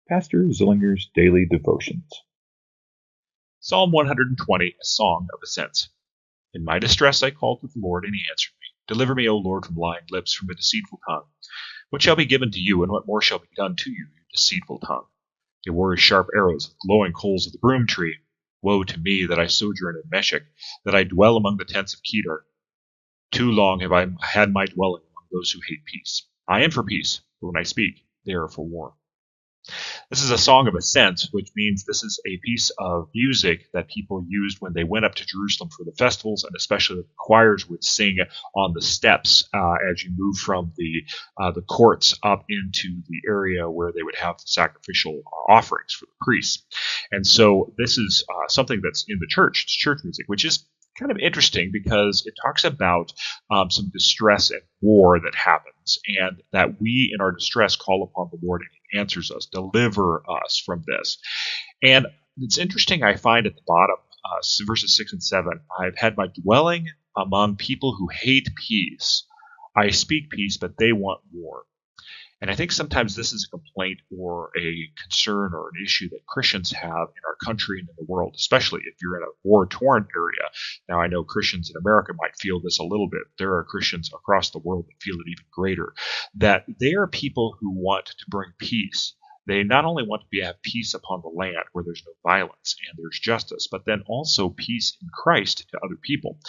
Pastor Zillinger's Daily Devotions. Psalm 120, a song of ascents. In my distress I called to the Lord, and he answered me. Deliver me, O Lord, from lying lips, from a deceitful tongue. What shall be given to you, and what more shall be done to you, you deceitful tongue? Your word is sharp arrows, with glowing coals of the broom tree. Woe to me that I sojourn in Meshech, that I dwell among the tents of Kedar. Too long have I had my dwelling among those who hate peace. I am for peace, but when I speak, they are for war. This is a song of ascent, which means this is a piece of music that people used when they went up to Jerusalem for the festivals, and especially the choirs would sing on the steps as you move from the courts up into the area where they would have the sacrificial offerings for the priests. And so this is something that's in the church. It's church music, which is kind of interesting because it talks about some distress and war that happens, and that we in our distress call upon the Lord and he answers us, deliver us from this. And it's interesting, I find at the bottom, verses 6 and 7, I've had my dwelling among people who hate peace. I speak peace, but they want war. And I think sometimes this is a complaint or a concern or an issue that Christians have in our country and in the world, especially if you're in a war-torn area. Now, I know Christians in America might feel this a little bit. There are Christians across the world that feel it even greater, that they are people who want to bring peace. They not only want to have peace upon the land where there's no violence and there's justice, but then also peace in Christ to other people.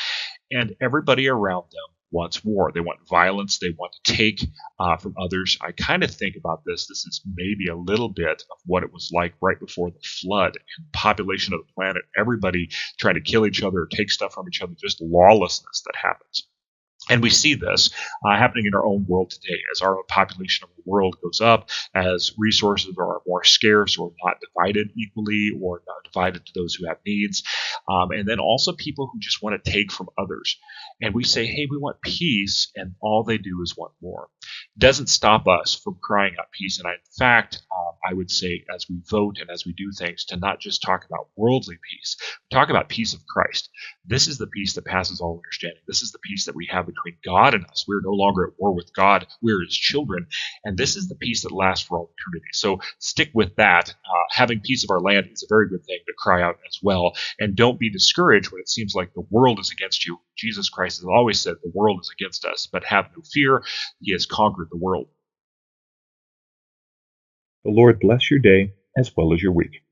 And everybody around them wants war. They want violence. They want to take from others. I kind of think about this. This is maybe a little bit of what it was like right before the flood and population of the planet. Everybody trying to kill each other, take stuff from each other, just lawlessness that happens. And we see this happening in our own world today as our population of the world goes up, as resources are more scarce or not divided equally or not divided to those who have needs. And then also people who just want to take from others. And we say, hey, we want peace, and all they do is want more. It doesn't stop us from crying out peace. And in fact, I would say as we vote and as we do things, to not just talk about worldly peace, talk about peace of Christ. This is the peace that passes all understanding. This is the peace that we have between God and us. We're no longer at war with God. We're his children. And this is the peace that lasts for all eternity. So stick with that. Having peace of our land is a very good thing to cry out as well. And don't be discouraged when it seems like the world is against you. Jesus Christ has always said the world is against us, but have no fear. He has conquered the world. The Lord bless your day as well as your week.